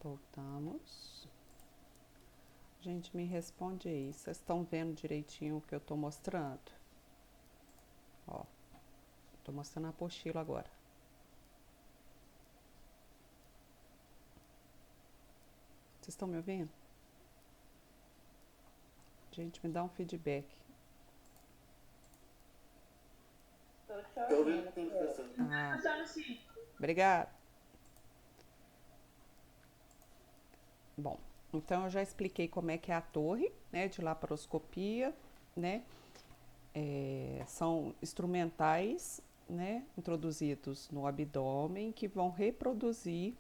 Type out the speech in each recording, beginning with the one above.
Voltamos. Gente, me responde aí. Vocês estão vendo direitinho o que eu tô mostrando? Ó, tô mostrando a apostila agora. Vocês estão me ouvindo? Gente, me dá um feedback. Tô ouvindo sim, professor. Obrigada. Bom, então eu já expliquei como é que é a torre, né, de laparoscopia, né? São instrumentais, né, introduzidos no abdômen que vão reproduzir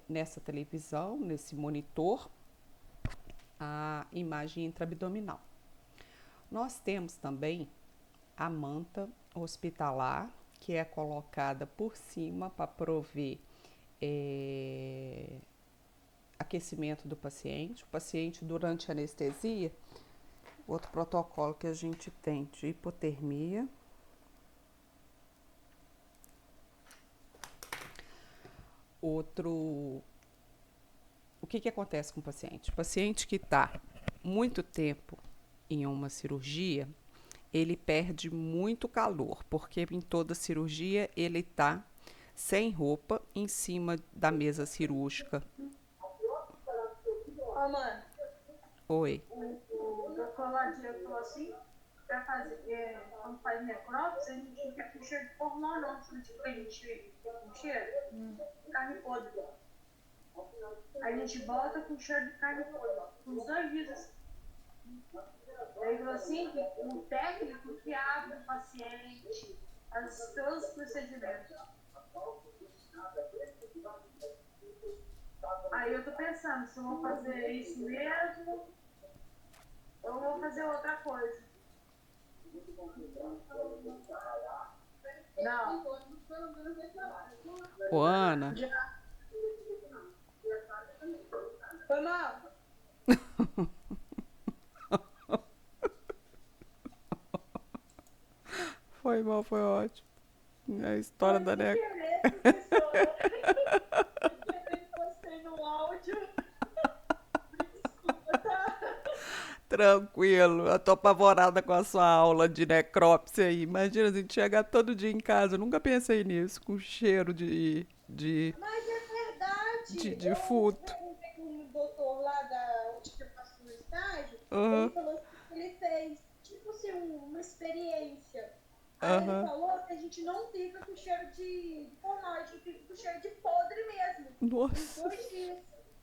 nessa televisão, nesse monitor, a imagem intraabdominal. Nós temos também a manta hospitalar, que é colocada por cima para prover aquecimento do paciente. O paciente, durante a anestesia, outro protocolo que a gente tem de hipotermia. O que acontece com o paciente? O paciente que está muito tempo em uma cirurgia, ele perde muito calor, porque em toda cirurgia ele está sem roupa em cima da mesa cirúrgica. Ó, mano, Oi. o doutor Ladia falou assim, pra fazer, quando faz necrópsia, a gente não quer com cheiro de formal não, se tipo, a gente com cheiro, carne podre. A gente volta com cheiro de carne podre, uns 2 dias assim. Ele falou assim, que o técnico que abre o paciente, todos os procedimentos. Aí eu tô pensando se eu vou fazer isso mesmo ou vou fazer outra coisa. Não. Ô, Ana. Foi mal. Foi mal, foi ótimo. A história da Neca. Postei no áudio. Desculpa, tá? Tranquilo, eu tô apavorada com a sua aula de necrópsia aí. Imagina a gente chegar todo dia em casa, eu nunca pensei nisso, com cheiro Mas é de verdade. defunto. Eu perguntei com um doutor lá da onde que eu faço no estágio. Ele Aham, falou que ele fez, tipo assim, uma experiência. Aí ele aham. falou que a gente não fica com cheiro de formal, a gente fica com cheiro de podre mesmo. Uns Nossa, 2 dias.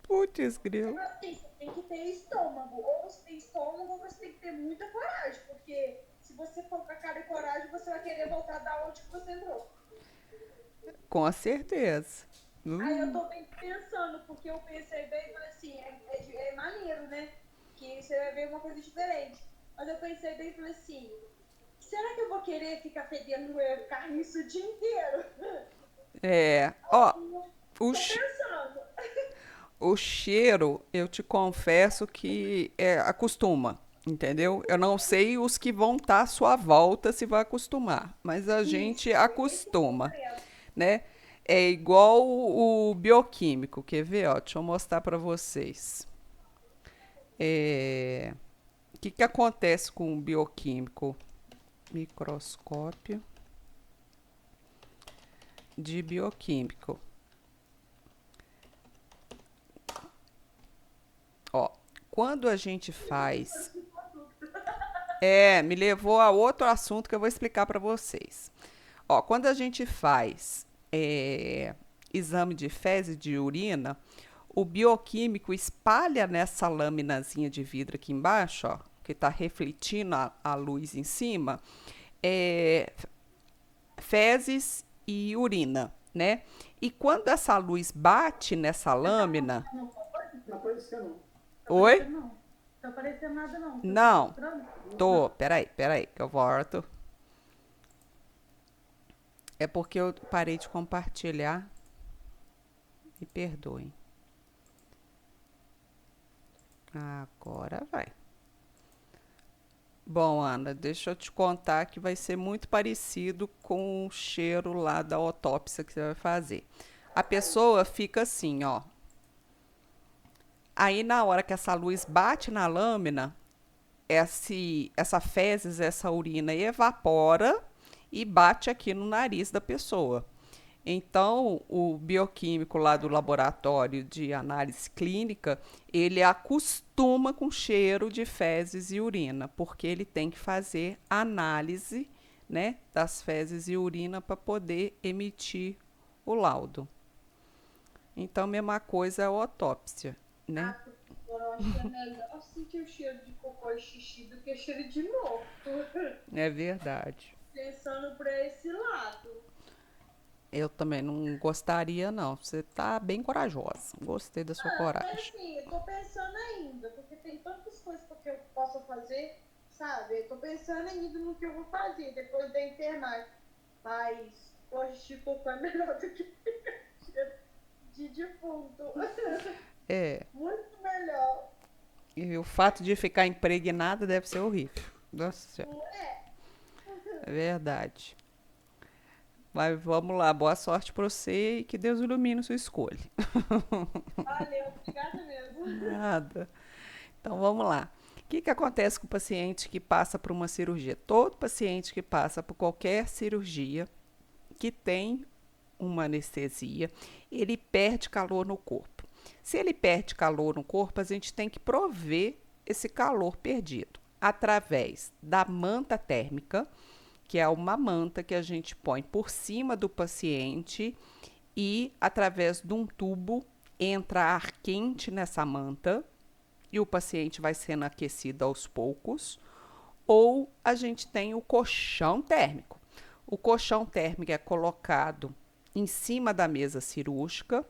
putz, Tipo grilo. assim, você tem que ter estômago. Ou você tem estômago, ou você tem que ter muita coragem. Porque se você for com a cara e coragem, você vai querer voltar da onde que você entrou. Com certeza. Aí eu tô bem pensando, porque eu pensei bem e falei assim, é maneiro, né? Que você vai ver uma coisa diferente. Mas eu pensei bem e falei assim, será que eu vou querer ficar fedendo carne isso o dia inteiro? Ó, o, Tô che- pensando. o cheiro, eu te confesso que acostuma, entendeu? Eu não sei os que vão estar à sua volta se vai acostumar, mas a Isso, gente esse é o acostuma, problema. né? É igual o bioquímico, quer ver? Ó, deixa eu mostrar para vocês. O que acontece com o bioquímico? Microscópio de bioquímico. Ó, quando a gente faz. Me levou a outro assunto que eu vou explicar para vocês. Ó, quando a gente faz exame de fezes e de urina, o bioquímico espalha nessa laminazinha de vidro aqui embaixo, ó, que está refletindo a luz em cima, é, fezes e urina, né? E quando essa luz bate nessa lâmina. Não apareceu, não. Oi? Não tá aparecendo nada, não. Você tá Não, mostrando? tô. Peraí, que eu volto. É porque eu parei de compartilhar. Me perdoem. Agora vai. Bom, Ana, deixa eu te contar que vai ser muito parecido com o cheiro lá da autópsia que você vai fazer. A pessoa fica assim, ó. Aí, na hora que essa luz bate na lâmina, essa fezes, essa urina evapora e bate aqui no nariz da pessoa. Então, o bioquímico lá do laboratório de análise clínica, ele acostuma com cheiro de fezes e urina, porque ele tem que fazer análise, né, das fezes e urina para poder emitir o laudo. Então, mesma coisa é a autópsia, né? Ah, eu acho que é melhor sentir o cheiro de cocô e xixi do que cheiro de morto. É verdade. Pensando pra esse lado. Eu também não gostaria, não. Você tá bem corajosa. Gostei da sua Mas coragem. assim, eu tô pensando ainda, porque tem tantas coisas que eu posso fazer, sabe? Eu tô pensando ainda no que eu vou fazer depois da enfermagem. Mas hoje de cocô é melhor do que de defunto. É. Muito melhor. E o fato de ficar impregnada deve ser horrível. Nossa Senhora. Não é? É verdade. Mas vamos lá. Boa sorte pra você e que Deus ilumine sua escolha. Valeu, obrigada mesmo. Nada. Então vamos lá. O que acontece com o paciente que passa por uma cirurgia? Todo paciente que passa por qualquer cirurgia que tem uma anestesia, ele perde calor no corpo. Se ele perde calor no corpo, a gente tem que prover esse calor perdido através da manta térmica, que é uma manta que a gente põe por cima do paciente e através de um tubo entra ar quente nessa manta e o paciente vai sendo aquecido aos poucos, ou a gente tem o colchão térmico. O colchão térmico é colocado em cima da mesa cirúrgica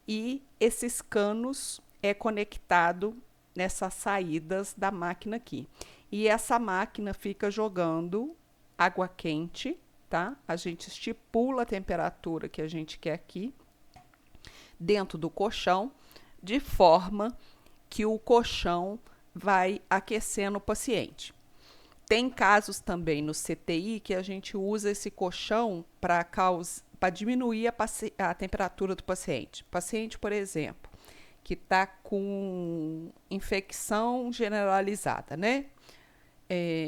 e esses canos é conectado nessas saídas da máquina aqui. E essa máquina fica jogando água quente, tá? A gente estipula a temperatura que a gente quer aqui dentro do colchão, de forma que o colchão vai aquecendo o paciente. Tem casos também no CTI que a gente usa esse colchão para diminuir a temperatura do paciente. Paciente, por exemplo, que está com infecção generalizada, né?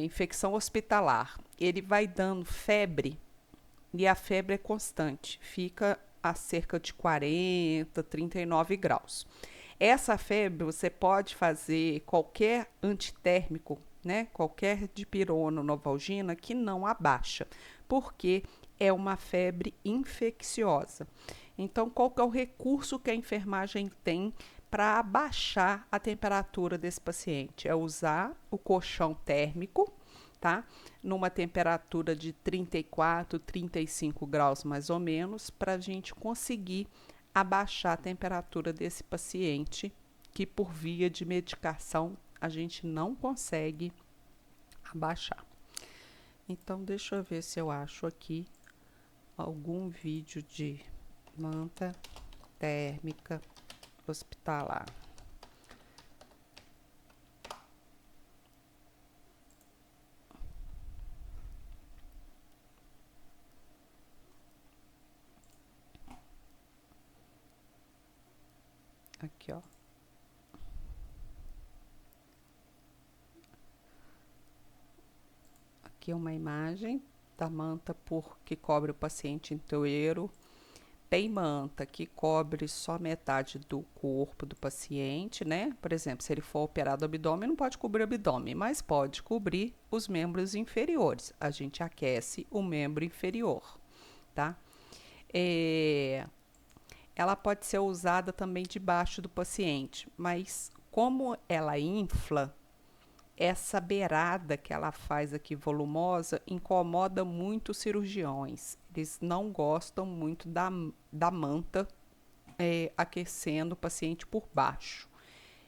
Infecção hospitalar. Ele vai dando febre e a febre é constante, fica a cerca de 40, 39 graus. Essa febre você pode fazer qualquer antitérmico, né? Qualquer dipirona ou novalgina que não abaixa, porque é uma febre infecciosa. Então, qual que é o recurso que a enfermagem tem para abaixar a temperatura desse paciente? É usar o colchão térmico, tá? Numa temperatura de 34, 35 graus mais ou menos, para a gente conseguir abaixar a temperatura desse paciente, que por via de medicação a gente não consegue abaixar. Então, deixa eu ver se eu acho aqui algum vídeo de manta térmica hospitalar. Aqui, ó. Aqui é uma imagem da manta que cobre o paciente inteiro. Tem manta que cobre só metade do corpo do paciente, né? Por exemplo, se ele for operado do abdômen, não pode cobrir o abdômen, mas pode cobrir os membros inferiores. A gente aquece o membro inferior, tá? Ela pode ser usada também debaixo do paciente, mas como ela infla, essa beirada que ela faz aqui volumosa incomoda muito os cirurgiões. Eles não gostam muito da manta aquecendo o paciente por baixo.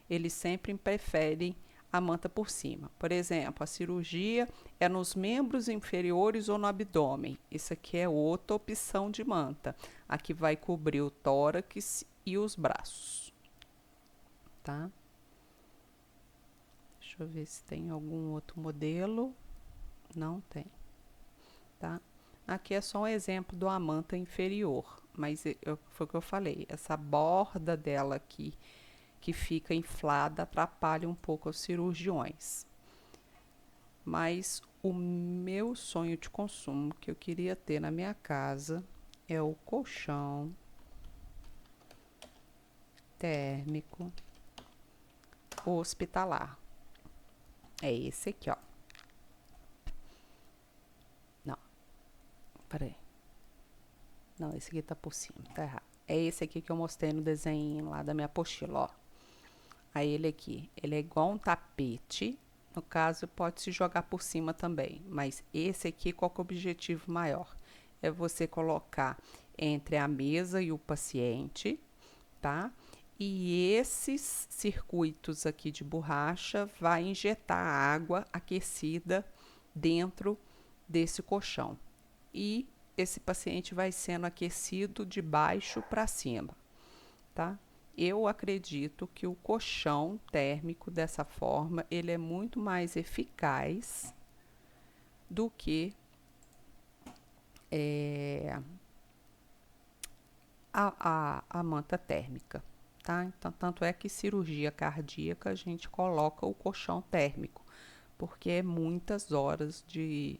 Eles sempre preferem a manta por cima. Por exemplo, a cirurgia é nos membros inferiores ou no abdômen. Isso aqui é outra opção de manta. Aqui vai cobrir o tórax e os braços, tá? Deixa eu ver se tem algum outro modelo. Não tem, tá? Aqui é só um exemplo de uma manta inferior, mas foi o que eu falei. Essa borda dela aqui, que fica inflada atrapalha um pouco os cirurgiões. Mas o meu sonho de consumo que eu queria ter na minha casa é o colchão térmico hospitalar. É esse aqui, ó. Não, peraí. Não, esse aqui tá por cima, tá errado. É esse aqui que eu mostrei no desenho lá da minha apostila, ó. Aí ele aqui, ele é igual um tapete. No caso, pode se jogar por cima também. Mas esse aqui, qual que é o objetivo maior? É você colocar entre a mesa e o paciente, tá? E esses circuitos aqui de borracha vai injetar água aquecida dentro desse colchão. E esse paciente vai sendo aquecido de baixo para cima, tá? Eu acredito que o colchão térmico dessa forma, ele é muito mais eficaz do que a manta térmica, tá? Então, tanto é que cirurgia cardíaca a gente coloca o colchão térmico, porque é muitas horas de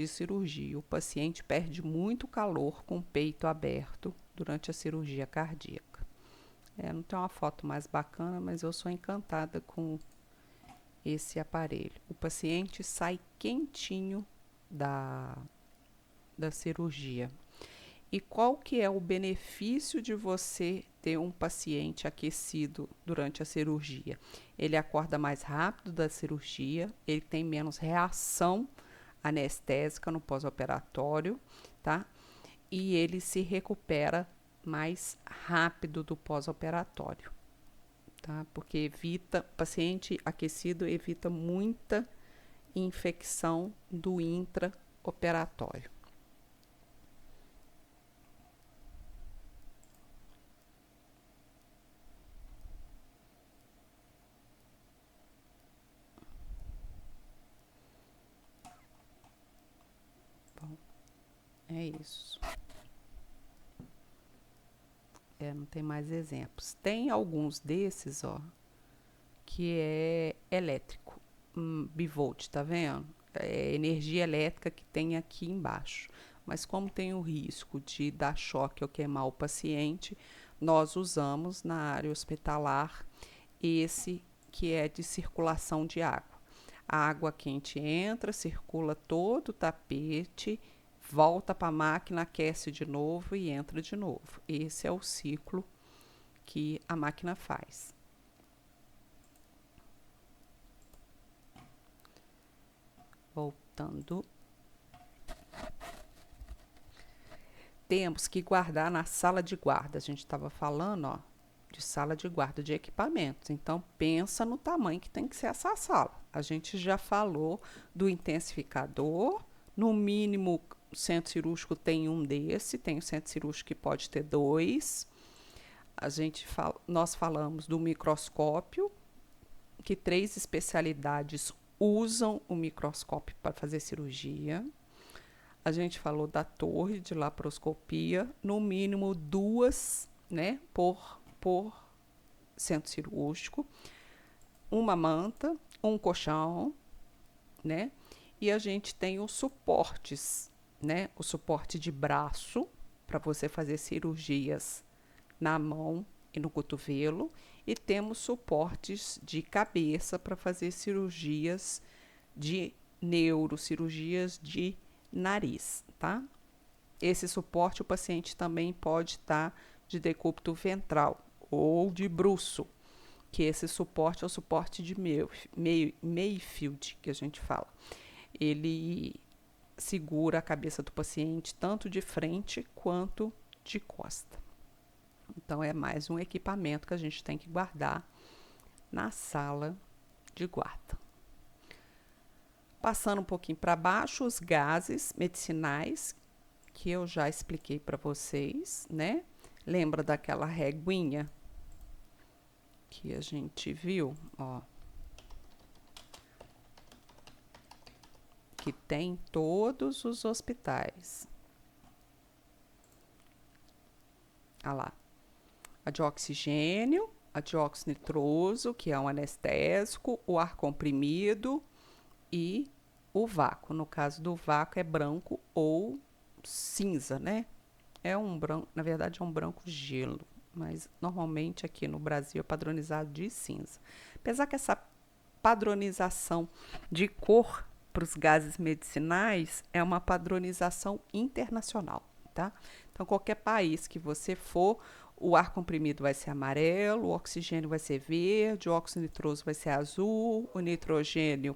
cirurgia. O paciente perde muito calor com o peito aberto durante a cirurgia cardíaca. Não tem uma foto mais bacana, mas eu sou encantada com esse aparelho. O paciente sai quentinho da cirurgia. E qual que é o benefício de você ter um paciente aquecido durante a cirurgia? Ele acorda mais rápido da cirurgia, ele tem menos reação anestésica no pós-operatório, tá? E ele se recupera mais rápido do pós-operatório, tá? Porque paciente aquecido evita muita infecção do intraoperatório. Bom, é isso. Não tem mais exemplos. Tem alguns desses, ó, que é elétrico, bivolt, tá vendo? É energia elétrica que tem aqui embaixo. Mas como tem o risco de dar choque ou queimar o paciente, nós usamos na área hospitalar esse que é de circulação de água. A água quente entra, circula todo o tapete, volta para a máquina, aquece de novo e entra de novo. Esse é o ciclo que a máquina faz. Voltando. Temos que guardar na sala de guarda. A gente estava falando, ó, de sala de guarda de equipamentos. Então, pensa no tamanho que tem que ser essa sala. A gente já falou do intensificador. No mínimo, o centro cirúrgico tem um desse. Tem o centro cirúrgico que pode ter 2. Nós falamos do microscópio, que 3 especialidades usam o microscópio para fazer cirurgia. A gente falou da torre de laparoscopia, no mínimo 2, né, por centro cirúrgico, uma manta, um colchão, né, e a gente tem os suportes, né, o suporte de braço para você fazer cirurgias na mão e no cotovelo, e temos suportes de cabeça para fazer cirurgias de neurocirurgias de nariz, tá? Esse suporte o paciente também pode estar de decúbito ventral ou de bruço, que esse suporte é o suporte de Mayfield, que a gente fala. Ele segura a cabeça do paciente tanto de frente quanto de costa. Então, é mais um equipamento que a gente tem que guardar na sala de guarda. Passando um pouquinho para baixo, os gases medicinais, que eu já expliquei para vocês, né? Lembra daquela reguinha que a gente viu, ó? Que tem em todos os hospitais. Olha lá. A de oxigênio, a a dióxido nitroso, que é um anestésico, o ar comprimido e o vácuo. No caso do vácuo é branco ou cinza, né? É um branco, na verdade é um branco gelo, mas normalmente aqui no Brasil é padronizado de cinza. Apesar que essa padronização de cor para os gases medicinais é uma padronização internacional, tá? Então, qualquer país que você for, o ar comprimido vai ser amarelo, o oxigênio vai ser verde, o óxido nitroso vai ser azul, o nitrogênio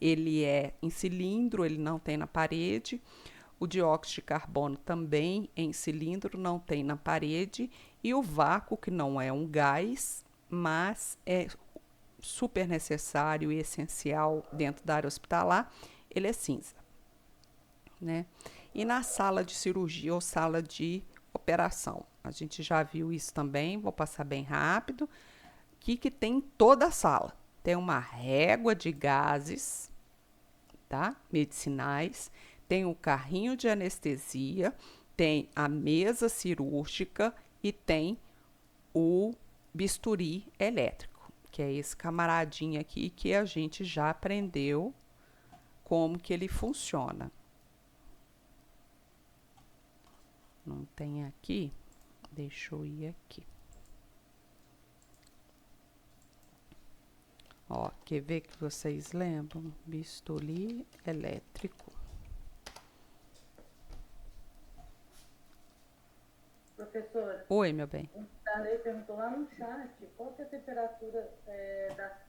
ele é em cilindro, ele não tem na parede, o dióxido de carbono também é em cilindro, não tem na parede, e o vácuo, que não é um gás, mas é super necessário e essencial dentro da área hospitalar, ele é cinza, né? E na sala de cirurgia ou sala de operação, a gente já viu isso também, vou passar bem rápido. O que tem em toda a sala? Tem uma régua de gases, tá? Medicinais, tem o carrinho de anestesia, tem a mesa cirúrgica e tem o bisturi elétrico, que é esse camaradinho aqui que a gente já aprendeu como que ele funciona. Não tem aqui? Deixa eu ir aqui. Ó, quer ver que vocês lembram? Bisturi elétrico. Professora, Oi, meu bem. o Darley perguntou lá no chat qual que é a temperatura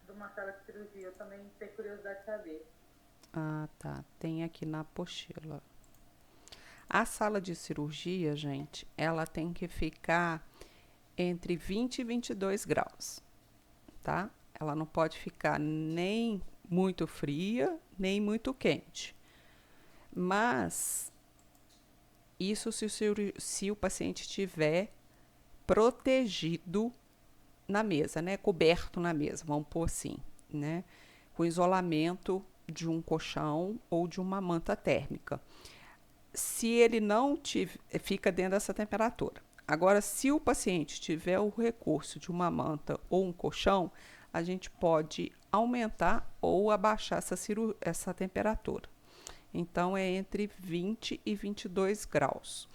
de uma sala de cirurgia. Eu também tenho curiosidade de saber. Ah, tá. Tem aqui na apostila. A sala de cirurgia, gente, ela tem que ficar entre 20 e 22 graus, tá? Ela não pode ficar nem muito fria, nem muito quente. Mas isso se o paciente estiver protegido na mesa, né? Coberto na mesa, vamos pôr assim, né? Com isolamento de um colchão ou de uma manta térmica. Se ele não tiver, fica dentro dessa temperatura. Agora, se o paciente tiver o recurso de uma manta ou um colchão, a gente pode aumentar ou abaixar essa temperatura. Então, é entre 20 e 22 graus.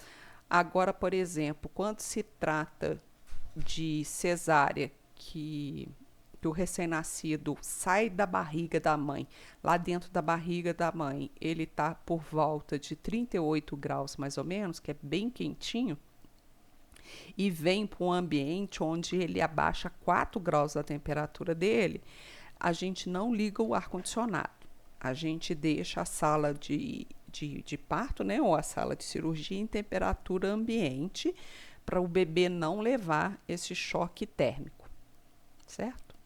Agora, por exemplo, quando se trata de cesárea, que o recém-nascido sai da barriga da mãe, lá dentro da barriga da mãe, ele está por volta de 38 graus mais ou menos, que é bem quentinho, e vem para um ambiente onde ele abaixa 4 graus da temperatura dele, a gente não liga o ar-condicionado. A gente deixa a sala de parto, né, ou a sala de cirurgia em temperatura ambiente, para o bebê não levar esse choque térmico, certo?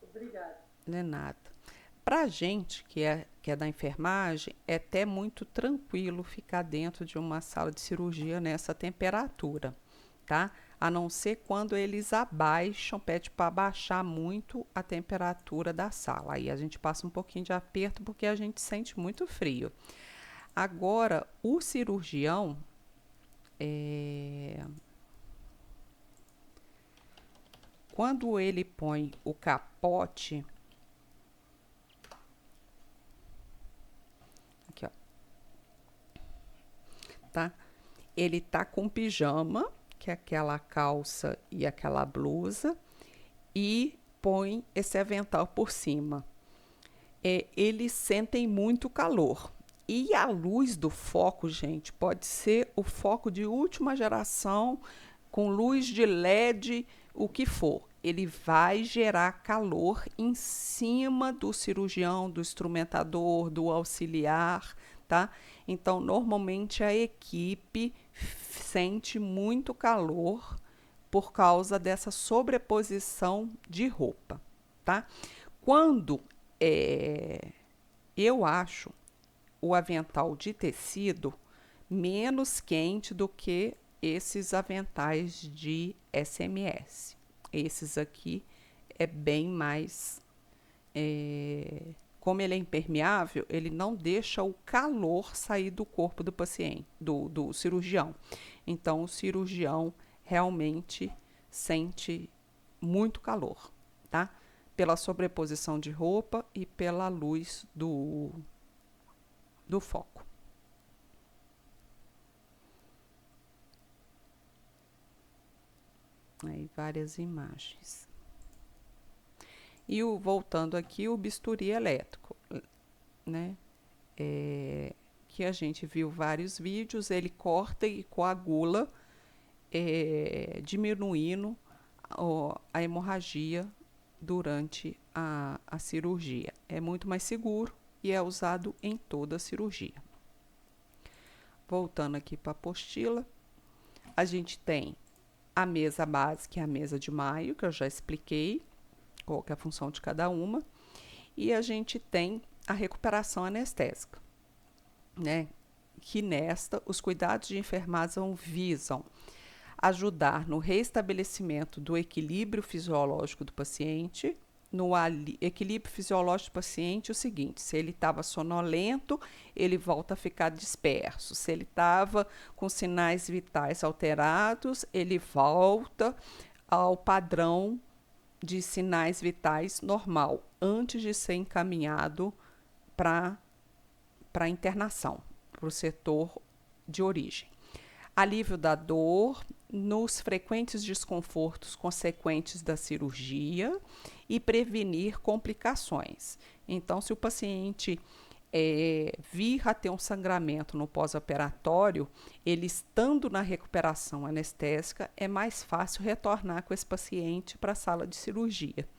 Obrigada. Não é nada. Para a gente, que é da enfermagem, é até muito tranquilo ficar dentro de uma sala de cirurgia nessa temperatura, tá? A não ser quando eles abaixam, pede para abaixar muito a temperatura da sala. Aí a gente passa um pouquinho de aperto porque a gente sente muito frio. Agora, o cirurgião, quando ele põe o capote, aqui ó, tá? Ele tá com pijama, que é aquela calça e aquela blusa, e põe esse avental por cima. Eles sentem muito calor. E a luz do foco, gente, pode ser o foco de última geração, com luz de LED, o que for. Ele vai gerar calor em cima do cirurgião, do instrumentador, do auxiliar, tá? Então, normalmente a equipe sente muito calor por causa dessa sobreposição de roupa, tá? Quando eu acho o avental de tecido menos quente do que esses aventais de SMS. Esses aqui é bem mais como ele é impermeável, ele não deixa o calor sair do corpo do paciente, do cirurgião. Então, o cirurgião realmente sente muito calor, tá? Pela sobreposição de roupa e pela luz do foco. Aí, várias imagens. E voltando aqui, o bisturi elétrico, né? Que a gente viu vários vídeos, ele corta e coagula, diminuindo a hemorragia durante a cirurgia. É muito mais seguro e é usado em toda a cirurgia. Voltando aqui para a apostila, a gente tem a mesa base, que é a mesa de Mayo, que eu já expliquei qual que é a função de cada uma, e a gente tem a recuperação anestésica, né? Que nesta, os cuidados de enfermagem visam ajudar no restabelecimento do equilíbrio fisiológico do paciente. No equilíbrio fisiológico do paciente, o seguinte: se ele estava sonolento, ele volta a ficar disperso. Se ele estava com sinais vitais alterados, ele volta ao padrão de sinais vitais normal, antes de ser encaminhado para a internação, para o setor de origem. Alívio da dor nos frequentes desconfortos consequentes da cirurgia e prevenir complicações. Então, se o paciente vir a ter um sangramento no pós-operatório, ele estando na recuperação anestésica, é mais fácil retornar com esse paciente para a sala de cirurgia,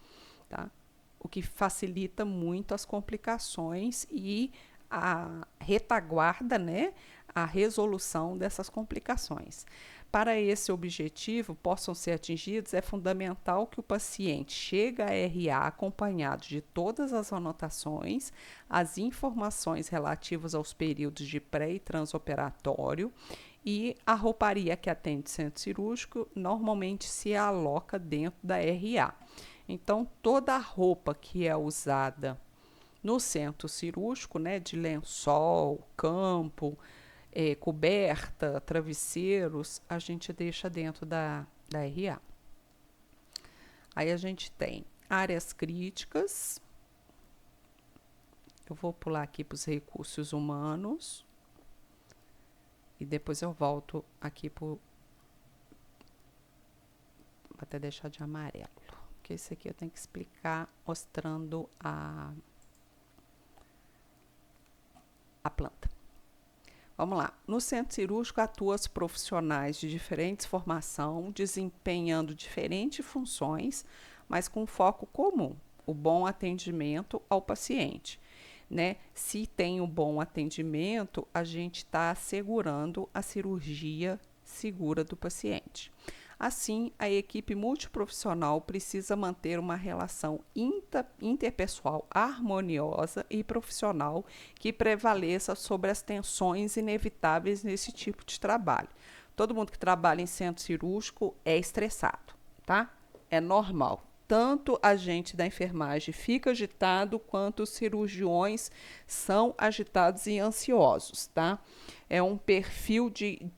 tá? O que facilita muito as complicações e a retaguarda, né, a resolução dessas complicações. Para esse objetivo possam ser atingidos, é fundamental que o paciente chegue à RA acompanhado de todas as anotações, as informações relativas aos períodos de pré e transoperatório, e a rouparia que atende o centro cirúrgico normalmente se aloca dentro da RA. Então, toda a roupa que é usada no centro cirúrgico, né, de lençol, campo, coberta, travesseiros, a gente deixa dentro da RA. Aí a gente tem áreas críticas. Eu vou pular aqui para os recursos humanos. E depois eu volto aqui para até deixar de amarelo. Porque esse aqui eu tenho que explicar mostrando a planta. Vamos lá. No centro cirúrgico atuam profissionais de diferentes formações, desempenhando diferentes funções, mas com foco comum, o bom atendimento ao paciente, né? Se tem um bom atendimento, a gente está assegurando a cirurgia segura do paciente. Assim, a equipe multiprofissional precisa manter uma relação interpessoal harmoniosa e profissional que prevaleça sobre as tensões inevitáveis nesse tipo de trabalho. Todo mundo que trabalha em centro cirúrgico é estressado, tá? É normal. Tanto a gente da enfermagem fica agitado, quanto os cirurgiões são agitados e ansiosos, tá? É um perfil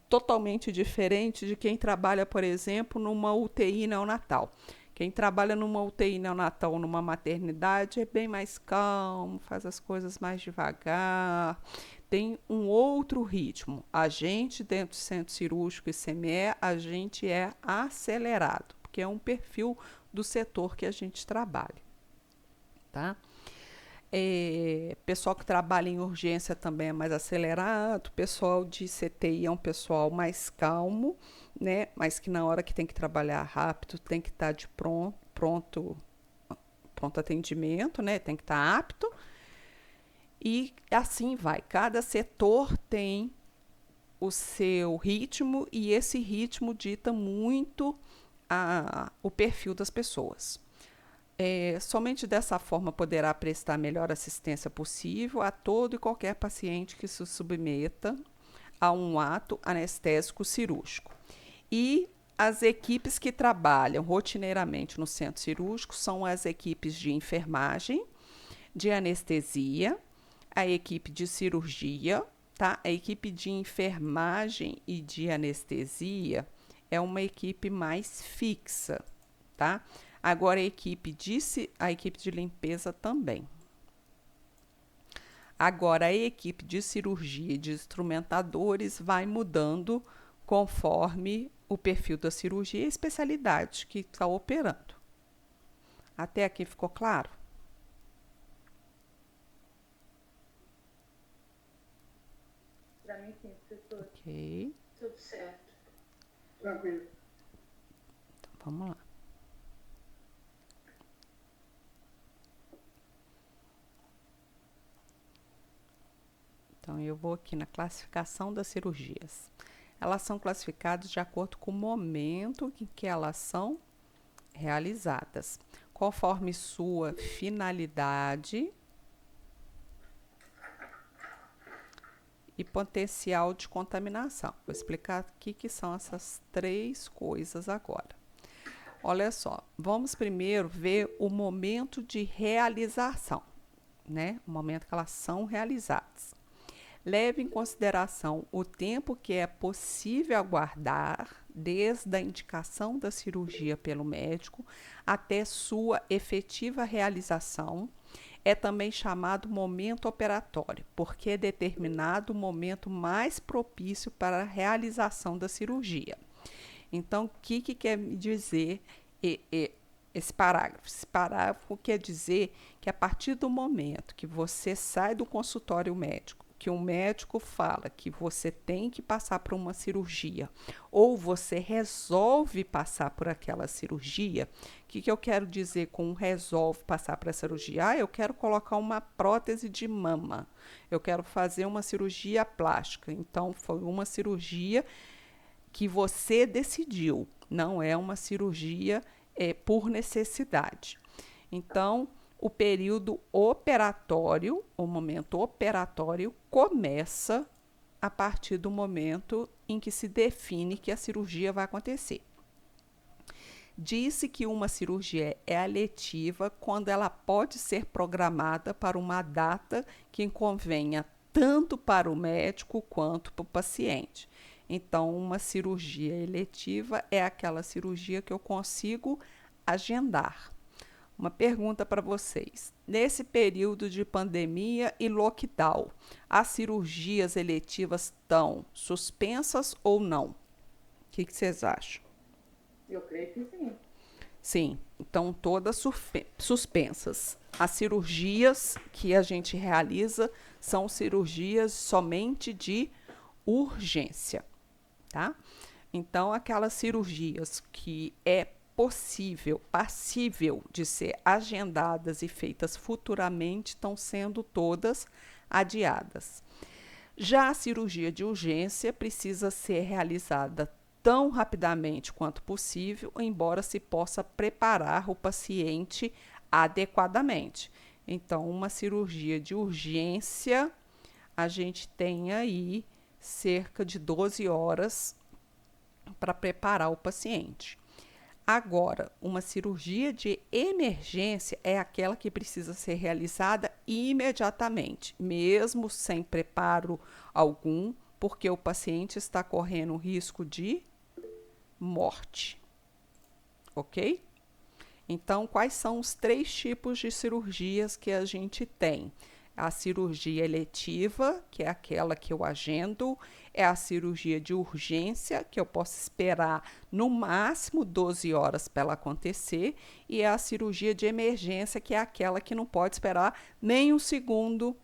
totalmente diferente de quem trabalha, por exemplo, numa UTI neonatal. Quem trabalha numa UTI neonatal ou numa maternidade é bem mais calmo, faz as coisas mais devagar, tem um outro ritmo. A gente, dentro do centro cirúrgico e CME, a gente é acelerado, porque é um perfil do setor que a gente trabalha, tá? Pessoal que trabalha em urgência também é mais acelerado, pessoal de CTI é um pessoal mais calmo, né? Mas que na hora que tem que trabalhar rápido, tem que estar de pronto atendimento, né? Tem que estar apto. E assim vai. Cada setor tem o seu ritmo e esse ritmo dita muito o perfil das pessoas. Somente dessa forma poderá prestar a melhor assistência possível a todo e qualquer paciente que se submeta a um ato anestésico cirúrgico. E as equipes que trabalham rotineiramente no centro cirúrgico são as equipes de enfermagem, de anestesia, a equipe de cirurgia, tá? A equipe de enfermagem e de anestesia é uma equipe mais fixa, tá? Agora a equipe de limpeza também. Agora a equipe de cirurgia e de instrumentadores vai mudando conforme o perfil da cirurgia e a especialidade que está operando. Até aqui ficou claro? Para mim, sim, professor. Ok. Tudo certo. Tranquilo. Então, vamos lá. Então, eu vou aqui na classificação das cirurgias. Elas são classificadas de acordo com o momento em que elas são realizadas, conforme sua finalidade e potencial de contaminação. Vou explicar aqui que são essas 3 coisas agora. Olha só, vamos primeiro ver o momento de realização, né? O momento que elas são realizadas. Leve em consideração o tempo que é possível aguardar desde a indicação da cirurgia pelo médico até sua efetiva realização. É também chamado momento operatório, porque é determinado o momento mais propício para a realização da cirurgia. Então, o que quer dizer esse parágrafo? Esse parágrafo quer dizer que a partir do momento que você sai do consultório médico, que o médico fala que você tem que passar por uma cirurgia, ou você resolve passar por aquela cirurgia, o que eu quero dizer com resolve passar por a cirurgia? Ah, eu quero colocar uma prótese de mama, eu quero fazer uma cirurgia plástica. Então, foi uma cirurgia que você decidiu, não é uma cirurgia por necessidade. Então, o período operatório, o momento operatório, começa a partir do momento em que se define que a cirurgia vai acontecer. Disse que uma cirurgia é eletiva quando ela pode ser programada para uma data que convenha tanto para o médico quanto para o paciente. Então, uma cirurgia eletiva é aquela cirurgia que eu consigo agendar. Uma pergunta para vocês. Nesse período de pandemia e lockdown, as cirurgias eletivas estão suspensas ou não? O que vocês acham? Eu creio que sim. Sim, estão todas suspensas. As cirurgias que a gente realiza são cirurgias somente de urgência, tá? Então, aquelas cirurgias que é passível de ser agendadas e feitas futuramente estão sendo todas adiadas. Já a cirurgia de urgência precisa ser realizada tão rapidamente quanto possível, embora se possa preparar o paciente adequadamente. Então, uma cirurgia de urgência, a gente tem aí cerca de 12 horas para preparar o paciente. Agora, uma cirurgia de emergência é aquela que precisa ser realizada imediatamente, mesmo sem preparo algum, porque o paciente está correndo risco de morte. Ok? Então, quais são os 3 tipos de cirurgias que a gente tem? A cirurgia eletiva, que é aquela que eu agendo, é a cirurgia de urgência, que eu posso esperar no máximo 12 horas para ela acontecer, e é a cirurgia de emergência, que é aquela que não pode esperar nem um segundo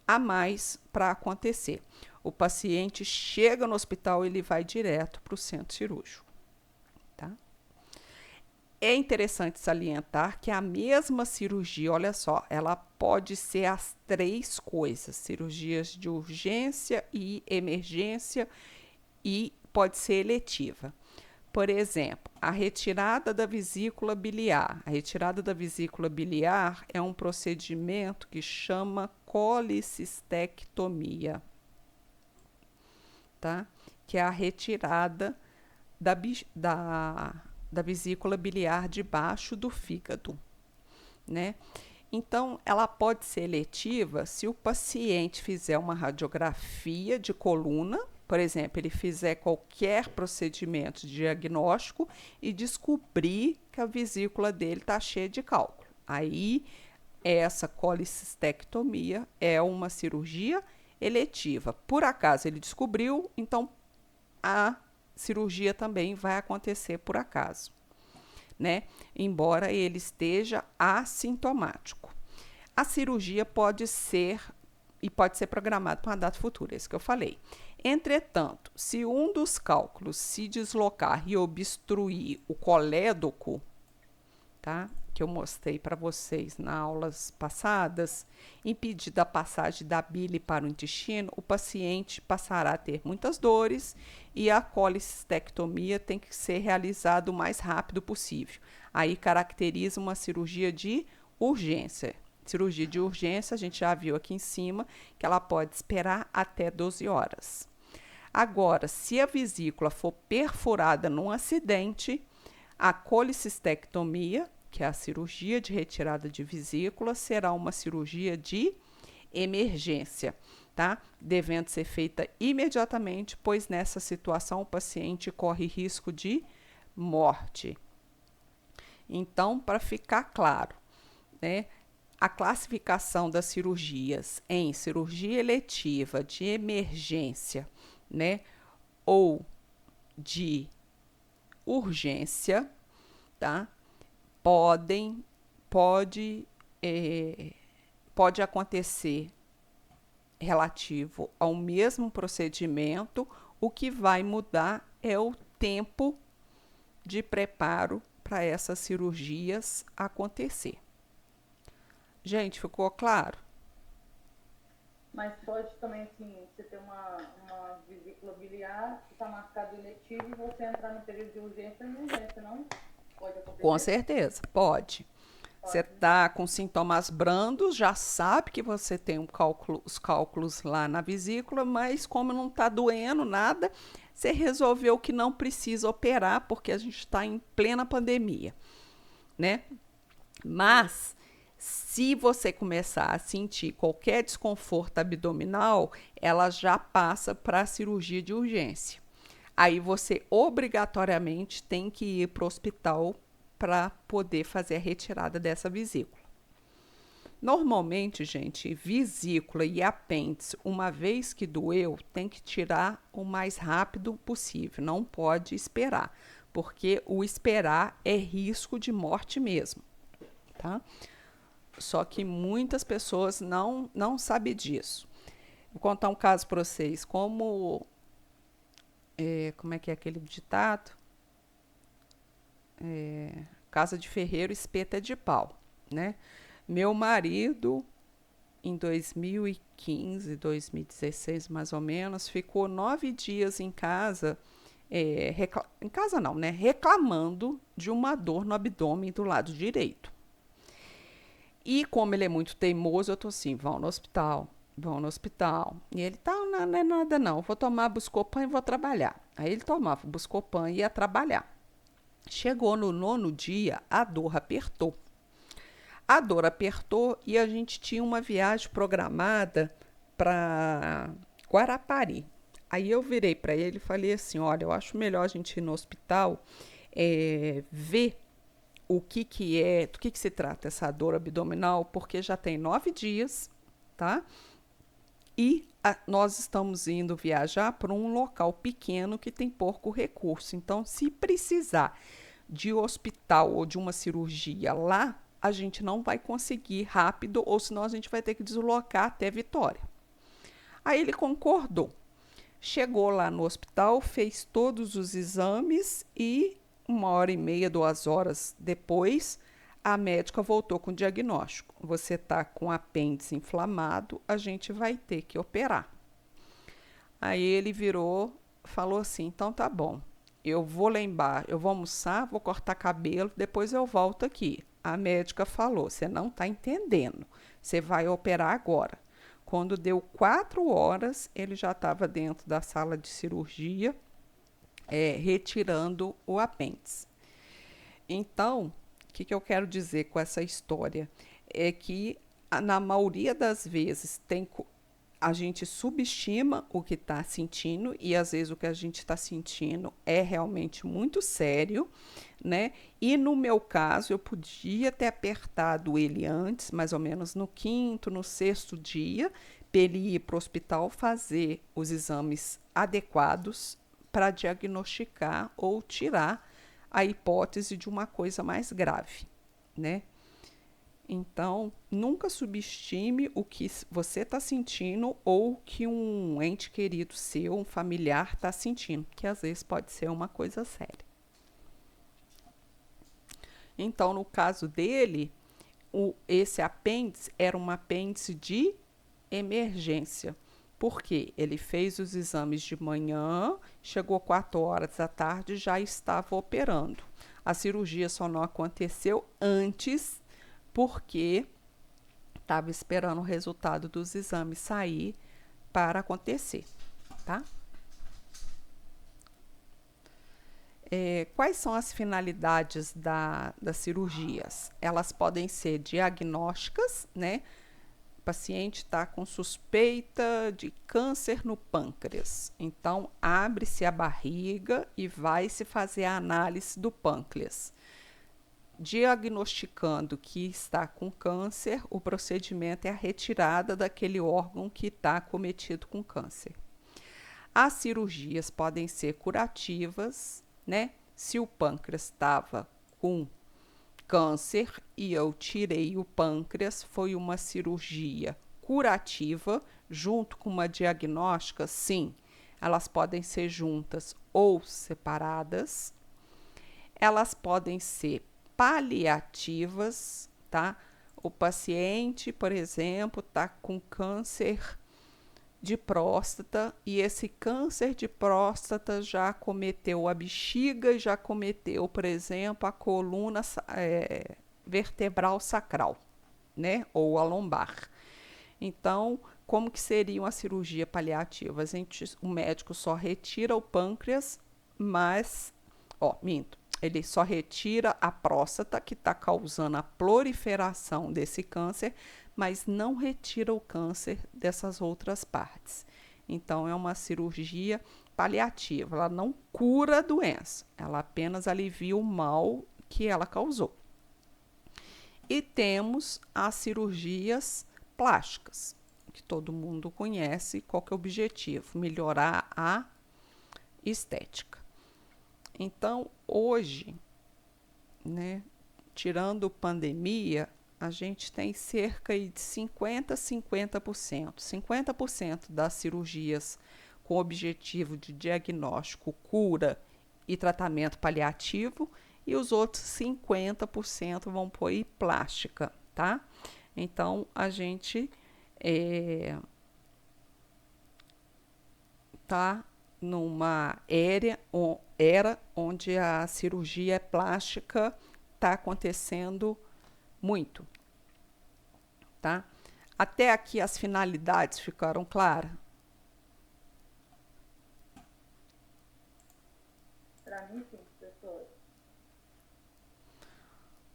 a mais para acontecer. O paciente chega no hospital e ele vai direto para o centro cirúrgico. Tá? É interessante salientar que a mesma cirurgia, olha só, ela pode ser as 3 coisas, cirurgias de urgência e emergência, e pode ser eletiva. Por exemplo, a retirada da vesícula biliar. A retirada da vesícula biliar é um procedimento que chama colicistectomia, tá? Que é a retirada da vesícula biliar debaixo do fígado, né? Então, ela pode ser eletiva se o paciente fizer uma radiografia de coluna, por exemplo, ele fizer qualquer procedimento de diagnóstico e descobrir que a vesícula dele está cheia de cálculo. Aí, essa colicistectomia é uma cirurgia eletiva. Por acaso ele descobriu, então a cirurgia também vai acontecer por acaso, né? Embora ele esteja assintomático. A cirurgia pode ser programada para uma data futura, é isso que eu falei. Entretanto, se um dos cálculos se deslocar e obstruir o colédoco, tá? Que eu mostrei para vocês nas aulas passadas, impedir a passagem da bile para o intestino, o paciente passará a ter muitas dores e a colicistectomia tem que ser realizada o mais rápido possível. Aí caracteriza uma cirurgia de urgência. Cirurgia de urgência, a gente já viu aqui em cima, que ela pode esperar até 12 horas. Agora, se a vesícula for perfurada num acidente, a colicistectomia, que é a cirurgia de retirada de vesícula, será uma cirurgia de emergência, tá? Devendo ser feita imediatamente, pois nessa situação o paciente corre risco de morte. Então, para ficar claro, né, a classificação das cirurgias em cirurgia eletiva de emergência, né, ou de urgência, tá? Pode acontecer relativo ao mesmo procedimento, o que vai mudar é o tempo de preparo para essas cirurgias acontecer. Gente, ficou claro? Mas pode também, assim, você ter uma vesícula biliar que está marcado eletivo e você entrar no período de urgência e urgência, não? Pode acontecer? Com certeza, pode. Você está com sintomas brandos, já sabe que você tem os cálculos lá na vesícula, mas como não está doendo nada, você resolveu que não precisa operar, porque a gente está em plena pandemia, né? Mas, se você começar a sentir qualquer desconforto abdominal, ela já passa para a cirurgia de urgência. Aí você obrigatoriamente tem que ir para o hospital para poder fazer a retirada dessa vesícula. Normalmente, gente, vesícula e apêndice, uma vez que doeu, tem que tirar o mais rápido possível, não pode esperar, porque o esperar é risco de morte mesmo, tá? Só que muitas pessoas não sabem disso. Vou contar um caso para vocês, como é que é aquele ditado? Casa de ferreiro, espeta é de pau, né? Meu marido, em 2015, 2016, mais ou menos, ficou 9 dias em casa, em casa não, né? Reclamando de uma dor no abdômen do lado direito. E como ele é muito teimoso, eu tô assim, vão no hospital. E ele, tá, não é nada não, vou tomar Buscopan e vou trabalhar. Aí ele tomava Buscopan e ia trabalhar. Chegou no 9º dia, a dor apertou. E a gente tinha uma viagem programada para Guarapari. Aí eu virei para ele e falei assim, olha, eu acho melhor a gente ir no hospital, ver do que se trata essa dor abdominal, porque já tem 9 dias, tá? E nós estamos indo viajar para um local pequeno que tem pouco recurso. Então, se precisar de hospital ou de uma cirurgia lá, a gente não vai conseguir rápido, ou senão a gente vai ter que deslocar até Vitória. Aí ele concordou. Chegou lá no hospital, fez todos os exames e 1h30, 2 horas depois, a médica voltou com o diagnóstico. Você está com apêndice inflamado, a gente vai ter que operar. Aí ele virou, falou assim, então tá bom, eu vou lá embaixo, eu vou almoçar, vou cortar cabelo, depois eu volto aqui. A médica falou, você não está entendendo, você vai operar agora. Quando deu 4 horas, ele já estava dentro da sala de cirurgia, retirando o apêndice. Então, o que eu quero dizer com essa história? é que, na maioria das vezes, a gente subestima o que está sentindo e às vezes o que a gente está sentindo é realmente muito sério, né? E no meu caso, eu podia ter apertado ele antes, mais ou menos no quinto, no sexto dia, para ele ir para o hospital fazer os exames adequados para diagnosticar ou tirar a hipótese de uma coisa mais grave, né? Então, nunca subestime o que você está sentindo ou que um ente querido seu, um familiar, está sentindo, que às vezes pode ser uma coisa séria. Então, no caso dele, esse apêndice era um apêndice de emergência. Porque ele fez os exames de manhã, chegou 4 horas da tarde e já estava operando. A cirurgia só não aconteceu antes porque estava esperando o resultado dos exames sair para acontecer, tá? Quais são as finalidades das cirurgias? Elas podem ser diagnósticas, né? O paciente está com suspeita de câncer no pâncreas. Então, abre-se a barriga e vai se fazer a análise do pâncreas. Diagnosticando que está com câncer, o procedimento é a retirada daquele órgão que está acometido com câncer. As cirurgias podem ser curativas, né? Se o pâncreas estava com câncer e eu tirei o pâncreas, foi uma cirurgia curativa, junto com uma diagnóstica, sim. Elas podem ser juntas ou separadas. Elas podem ser paliativas, tá? O paciente, por exemplo, está com câncer de próstata e esse câncer de próstata já acometeu a bexiga e já acometeu, por exemplo, a coluna vertebral sacral, né? Ou a lombar. Então, como que seria uma cirurgia paliativa? O médico só retira o pâncreas, mas, minto, ele só retira a próstata que está causando a proliferação desse câncer, mas não retira o câncer dessas outras partes. Então, é uma cirurgia paliativa, ela não cura a doença, ela apenas alivia o mal que ela causou. E temos as cirurgias plásticas, que todo mundo conhece. Qual que é o objetivo? Melhorar a estética. Então, hoje, né, tirando pandemia, a gente tem cerca de 50% a 50%. 50% das cirurgias com objetivo de diagnóstico, cura e tratamento paliativo, e os outros 50% vão por aí plástica, tá? Então, a gente tá numa era onde a cirurgia plástica está acontecendo muito, tá? Até aqui as finalidades ficaram claras? Para mim, sim, professor.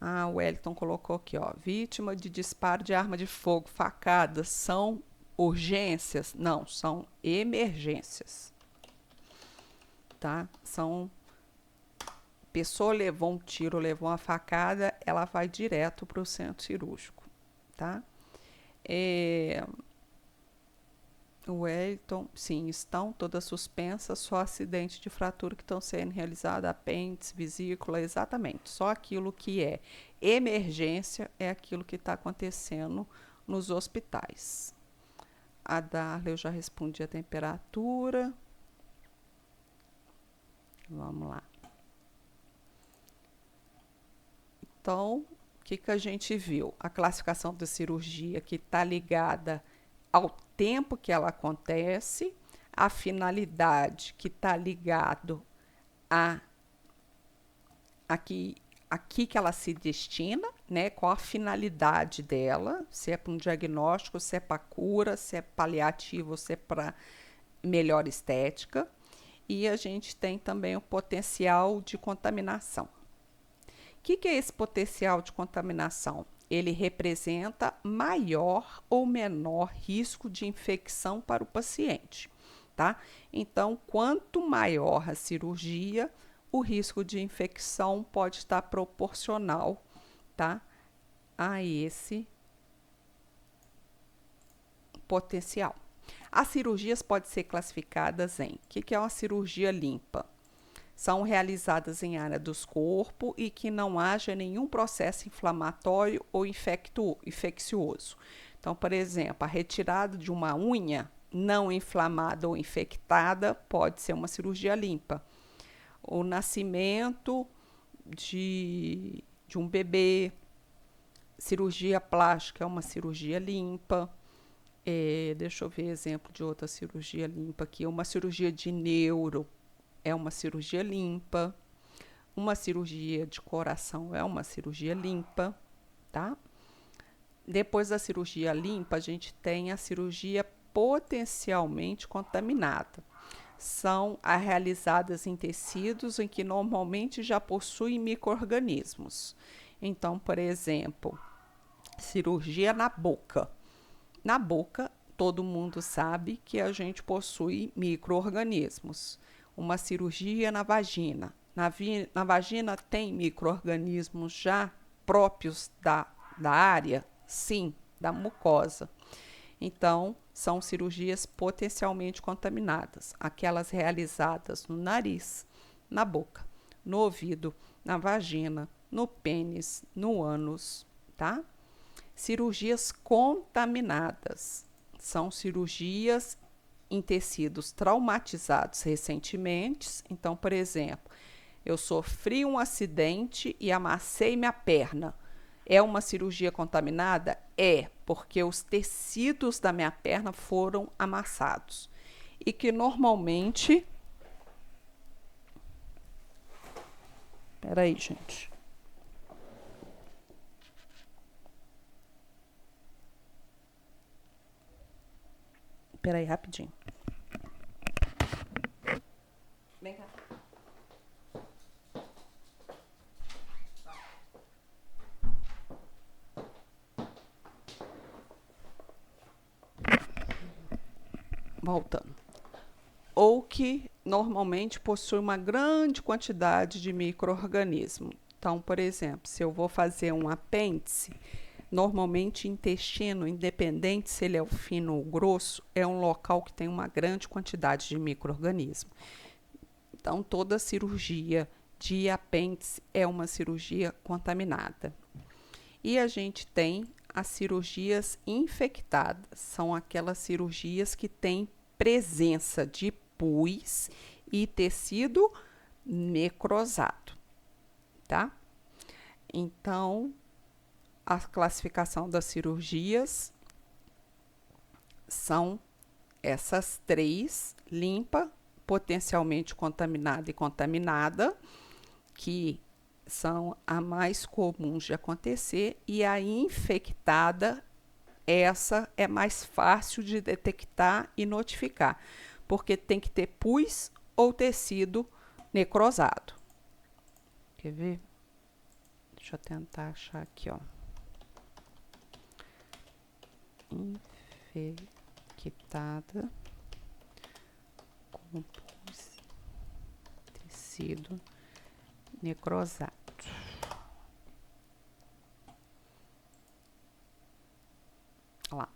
O Wellington colocou aqui, ó. Vítima de disparo de arma de fogo, facadas, são urgências? Não, são emergências. Tá? Pessoa levou um tiro, levou uma facada, ela vai direto para o centro cirúrgico, tá? O Wellington, sim, estão todas suspensas, só acidente de fratura que estão sendo realizados, apêndice, vesícula, exatamente. Só aquilo que é emergência é aquilo que está acontecendo nos hospitais. A Darla, eu já respondi a temperatura. Vamos lá. Então, o que a gente viu? A classificação da cirurgia que está ligada ao tempo que ela acontece, a finalidade que está ligado aqui que ela se destina, né? Qual a finalidade dela, se é para um diagnóstico, se é para cura, se é paliativo, se é para melhor estética. E a gente tem também o potencial de contaminação. O que é esse potencial de contaminação? ele representa maior ou menor risco de infecção para o paciente, tá? Então, quanto maior a cirurgia, o risco de infecção pode estar proporcional, tá, a esse potencial. As cirurgias podem ser classificadas em: o que é uma cirurgia limpa? São realizadas em área dos corpos e que não haja nenhum processo inflamatório ou infeccioso. Então, por exemplo, a retirada de uma unha não inflamada ou infectada pode ser uma cirurgia limpa. O nascimento de um bebê, cirurgia plástica é uma cirurgia limpa. Deixa eu ver exemplo de outra cirurgia limpa aqui. Uma cirurgia de neuro é uma cirurgia limpa. Uma cirurgia de coração é uma cirurgia limpa, tá? Depois da cirurgia limpa, a gente tem a cirurgia potencialmente contaminada. São realizadas em tecidos em que normalmente já possuem micro-organismos. Então, por exemplo, cirurgia na boca. Na boca, todo mundo sabe que a gente possui micro-organismos. Uma cirurgia na vagina. Na vagina tem micro-organismos já próprios da área? Sim, da mucosa. Então, são cirurgias potencialmente contaminadas. Aquelas realizadas no nariz, na boca, no ouvido, na vagina, no pênis, no ânus, tá? Cirurgias contaminadas são cirurgias em tecidos traumatizados recentemente. Então, por exemplo, eu sofri um acidente e amassei minha perna. É uma cirurgia contaminada? É, porque os tecidos da minha perna foram amassados. E que normalmente... Peraí, gente. Peraí, rapidinho. Vem cá. Voltando. Ou que normalmente possui uma grande quantidade de micro-organismos. Então, por exemplo, se eu vou fazer um apêndice, normalmente intestino, independente se ele é o fino ou grosso, é um local que tem uma grande quantidade de micro-organismos. Então, toda cirurgia de apêndice é uma cirurgia contaminada. E a gente tem as cirurgias infectadas. São aquelas cirurgias que têm presença de pus e tecido necrosado, tá? Então, a classificação das cirurgias são essas três: limpa, potencialmente contaminada e contaminada, que são a mais comuns de acontecer, e a infectada, essa é mais fácil de detectar e notificar, porque tem que ter pus ou tecido necrosado. Quer ver? Deixa eu tentar achar aqui, ó. Infectada com pus, tecido necrosado. Lá.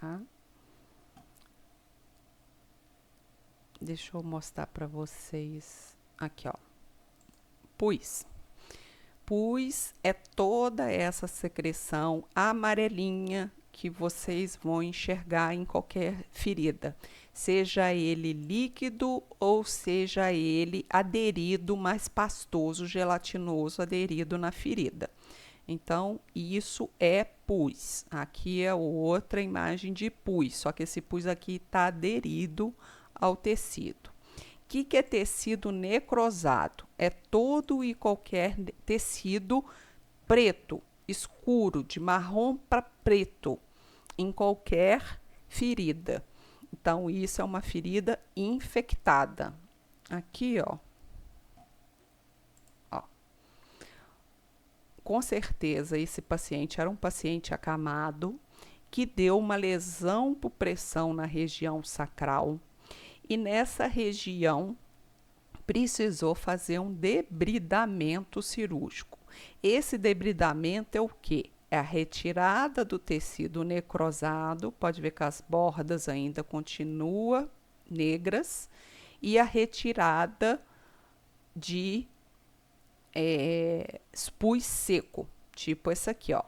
Tá? Deixa eu mostrar para vocês aqui, ó. Pus. Pus é toda essa secreção amarelinha que vocês vão enxergar em qualquer ferida, seja ele líquido ou seja ele aderido, mais pastoso, gelatinoso, aderido na ferida. Então, isso é pus. Aqui é outra imagem de pus, só que esse pus aqui está aderido ao tecido. O que é tecido necrosado? É todo e qualquer tecido preto, escuro, de marrom para preto, em qualquer ferida. Então, isso é uma ferida infectada. Aqui, ó. com certeza esse paciente era um paciente acamado, que deu uma lesão por pressão na região sacral, e nessa região precisou fazer um debridamento cirúrgico. Esse debridamento é o quê? É a retirada do tecido necrosado, pode ver que as bordas ainda continuam negras, e a retirada de pus seco, tipo essa aqui, ó.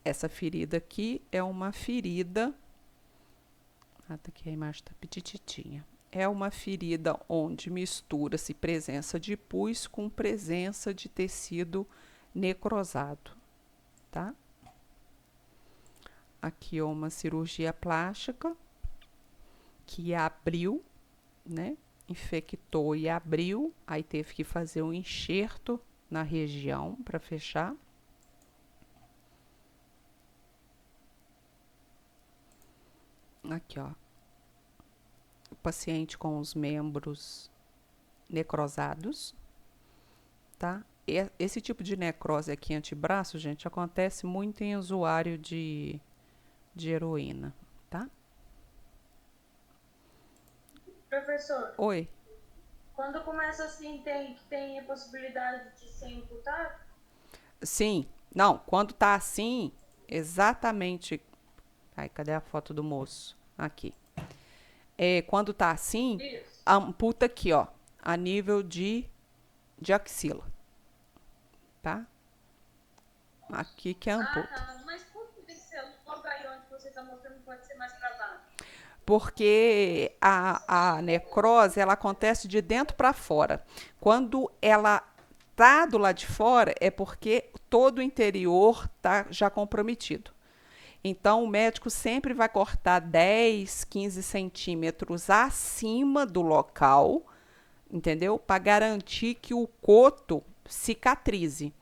Essa ferida aqui é uma ferida, aqui a imagem tá petititinha. É uma ferida onde mistura-se presença de pus com presença de tecido necrosado, tá? Aqui é uma cirurgia plástica que abriu, né? Infectou e abriu, aí teve que fazer um enxerto na região para fechar. Aqui, ó. O paciente com os membros necrosados, tá? Esse tipo de necrose aqui antebraço, gente, acontece muito em usuário de heroína, tá? Professor, Oi. quando começa assim, tem a possibilidade de ser imputado? Sim. Não, quando tá assim, exatamente. Ai, cadê a foto do moço? Aqui. Quando tá assim, Isso. amputa aqui, ó, a nível de axila, tá? Aqui que é amputa. Tá. Mas por que esse logo aí onde você está mostrando pode ser mais pra baixo? Porque a necrose, ela acontece de dentro para fora. Quando ela tá do lado de fora, é porque todo o interior tá já comprometido. Então, o médico sempre vai cortar 10, 15 centímetros acima do local, entendeu? Para garantir que o coto cicatrize.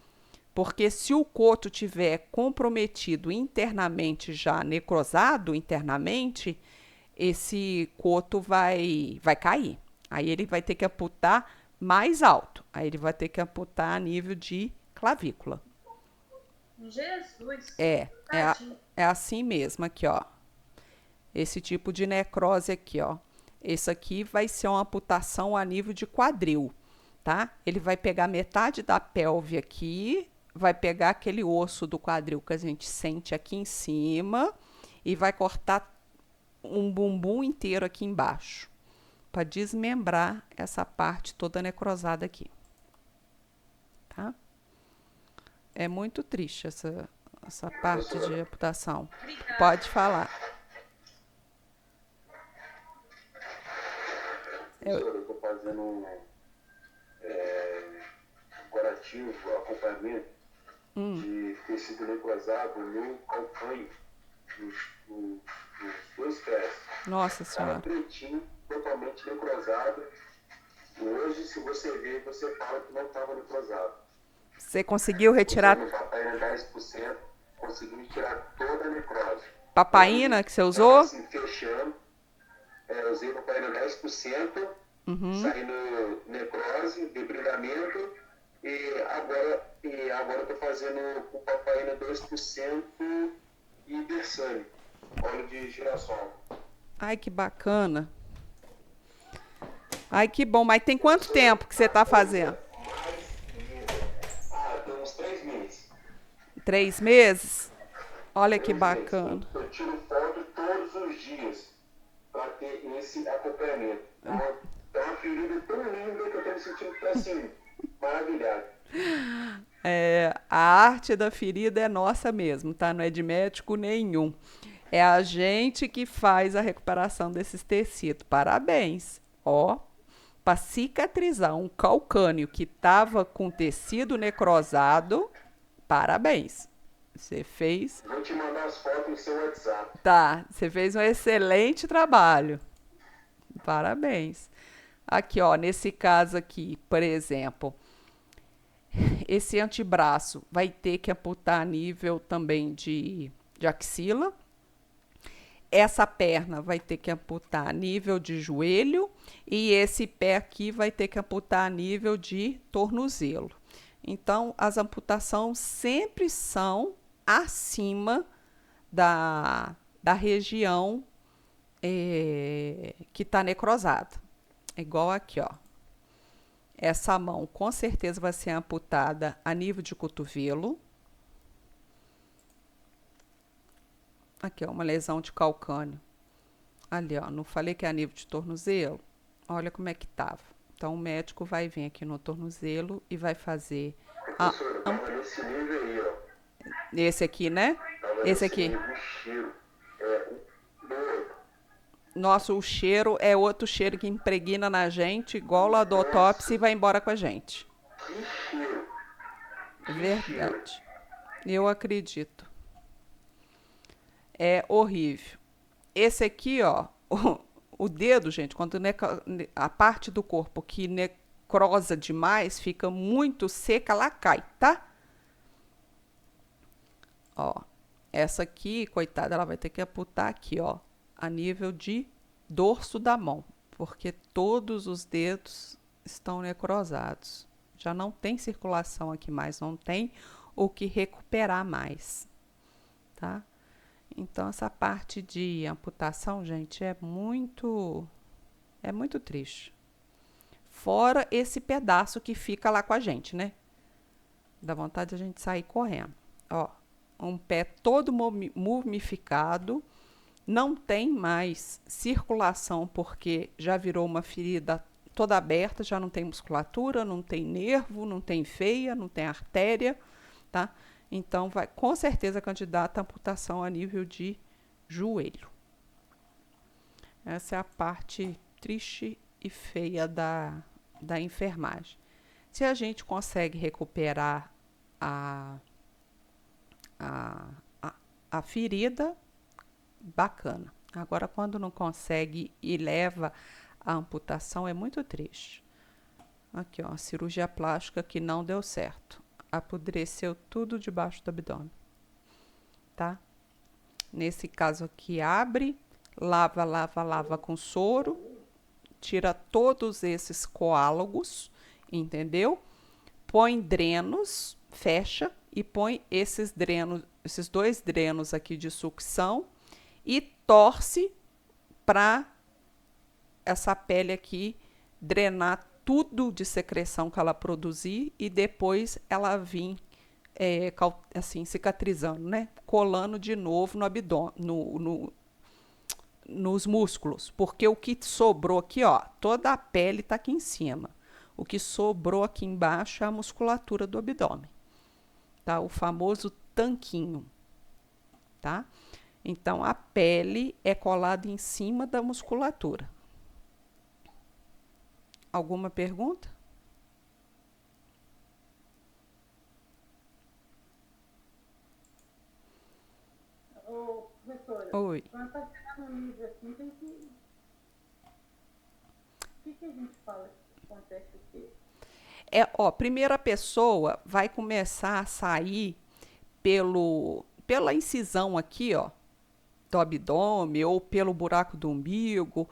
Porque se o coto tiver comprometido internamente, já necrosado internamente, esse coto vai cair. Aí ele vai ter que amputar mais alto. Aí ele vai ter que amputar a nível de clavícula. Jesus. É Tadinho. assim mesmo aqui, ó. Esse tipo de necrose aqui, ó. Esse aqui vai ser uma amputação a nível de quadril, tá? Ele vai pegar metade da pelve aqui, vai pegar aquele osso do quadril que a gente sente aqui em cima e vai cortar um bumbum inteiro aqui embaixo, para desmembrar essa parte toda necrosada aqui, tá? É muito triste essa parte de amputação. Obrigada. Pode falar. Professor, eu estou fazendo um curativo, acompanhamento de tecido necrosado no calcanho, nos dois pés. Nossa Estava Senhora. pretinho, totalmente necrosado. E hoje, se você ver, você fala que não estava necrosado. Você conseguiu retirar Usando papaina 10%, conseguimos tirar toda a necrose. papaina que você Tava usou? assim, fechando. Usei papaina 10%, saindo necrose, debridamento. E agora eu tô fazendo com papaina 2% e Bersane, óleo de girassol. Ai, que bacana. Ai, que bom. Mas tem quanto tempo que você está fazendo? Tem uns 3 meses. 3 meses? Olha que 3 bacana. meses. Eu tiro foto todos os dias para ter esse acompanhamento. É uma ferida tão linda que eu tô me sentindo assim, maravilhado. A arte da ferida é nossa mesmo, tá? Não é de médico nenhum. É a gente que faz a recuperação desses tecidos. Parabéns. Ó, para cicatrizar um calcânio que estava com tecido necrosado, parabéns. Você fez. Vou te mandar as fotos no seu WhatsApp. Tá, você fez um excelente trabalho. Parabéns. Aqui, ó, nesse caso aqui, por exemplo, esse antebraço vai ter que amputar a nível também de axila. Essa perna vai ter que amputar a nível de joelho e esse pé aqui vai ter que amputar a nível de tornozelo. Então, as amputações sempre são acima da região que está necrosada. É igual aqui, ó. Essa mão com certeza vai ser amputada a nível de cotovelo. Aqui, ó, uma lesão de calcânio. Ali, ó, não falei que é a nível de tornozelo? Olha como é que tava. Então, o médico vai vir aqui no tornozelo e vai fazer Professora, tava nesse nível aí, ó. esse aqui, né? Tava Esse nesse aqui. nível, o cheiro. Doido. Nossa, o cheiro é outro cheiro que impregna na gente, igual lá do autópsia e vai embora com a gente. Que cheiro. Verdade. Eu acredito. É horrível. Esse aqui, ó, o dedo, gente, quando a parte do corpo que necrosa demais, fica muito seca, ela cai, tá? Ó, essa aqui, coitada, ela vai ter que amputar aqui, ó, a nível de dorso da mão, porque todos os dedos estão necrosados. Já não tem circulação aqui mais, não tem o que recuperar mais, tá? Então, essa parte de amputação, gente, é muito triste. Fora esse pedaço que fica lá com a gente, né? Dá vontade de a gente sair correndo. Ó, um pé todo mumificado, não tem mais circulação porque já virou uma ferida toda aberta, já não tem musculatura, não tem nervo, não tem veia, não tem artéria, tá? Então, vai com certeza candidata a amputação a nível de joelho. Essa é a parte triste e feia da enfermagem. Se a gente consegue recuperar a ferida, bacana. Agora, quando não consegue e leva a amputação, é muito triste. Aqui, ó, a cirurgia plástica que não deu certo. Apodreceu tudo debaixo do abdômen, tá? Nesse caso aqui, abre, lava com soro, tira todos esses coálagos, entendeu? Põe drenos, fecha e põe esses dois drenos aqui de sucção e torce para essa pele aqui drenar tudo de secreção que ela produzir e depois ela vir assim, cicatrizando, né? Colando de novo no abdômen, nos músculos, porque o que sobrou aqui, ó, toda a pele tá aqui em cima. O que sobrou aqui embaixo é a musculatura do abdômen, tá? O famoso tanquinho, tá? Então, a pele é colada em cima da musculatura. Alguma pergunta? Ô, professora, Oi. quando tá chegando no nível assim, tem que... O que a gente fala que acontece o quê? Primeira pessoa vai começar a sair pela incisão aqui, ó, do abdômen ou pelo buraco do umbigo,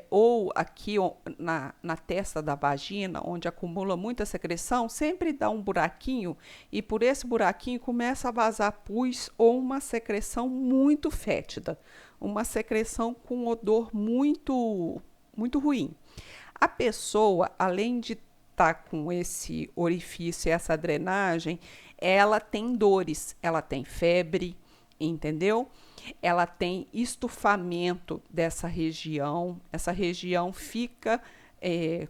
ou aqui ó, na testa da vagina, onde acumula muita secreção, sempre dá um buraquinho e por esse buraquinho começa a vazar pus ou uma secreção muito fétida, uma secreção com odor muito, muito ruim. A pessoa, além de estar com esse orifício e essa drenagem, ela tem dores, ela tem febre, entendeu? Ela tem estufamento dessa região, essa região fica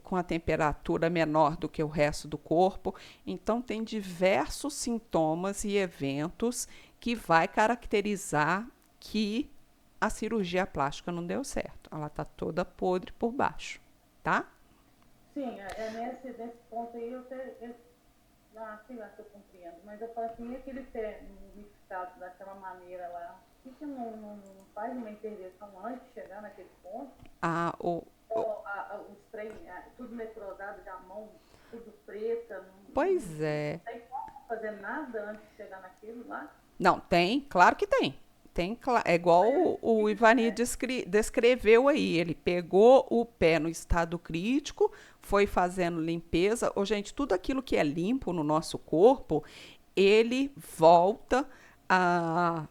com a temperatura menor do que o resto do corpo, então tem diversos sintomas e eventos que vai caracterizar que a cirurgia plástica não deu certo, ela está toda podre por baixo, tá? Sim, nesse ponto aí eu sei lá se eu compreendo, mas eu falo assim, e aquele pé mumificado daquela maneira lá, por que não faz uma intervenção antes de chegar naquele ponto? Os trem, tudo necrosado, já a mão tudo preta. Pois é. Não tem como fazer nada antes de chegar naquilo lá? Não, tem, claro que tem. É igual o Ivani descreveu aí. Ele pegou o pé no estado crítico, foi fazendo limpeza. Ô, gente, tudo aquilo que é limpo no nosso corpo, ele volta a,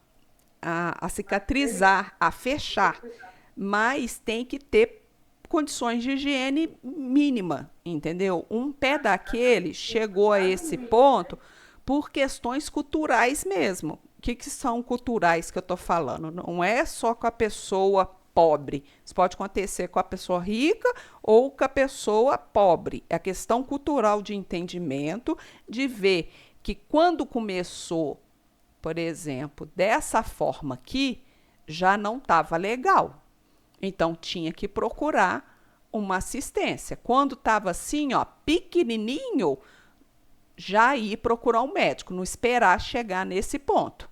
a cicatrizar, a fechar. Mas tem que ter condições de higiene mínima, entendeu? Um pé daquele chegou a esse ponto por questões culturais mesmo. O que são culturais que eu estou falando? Não é só com a pessoa pobre. Isso pode acontecer com a pessoa rica ou com a pessoa pobre. É a questão cultural de entendimento, de ver que quando começou, por exemplo, dessa forma aqui, já não estava legal. Então tinha que procurar uma assistência. Quando estava assim, ó, pequenininho, já ir procurar um médico, não esperar chegar nesse ponto.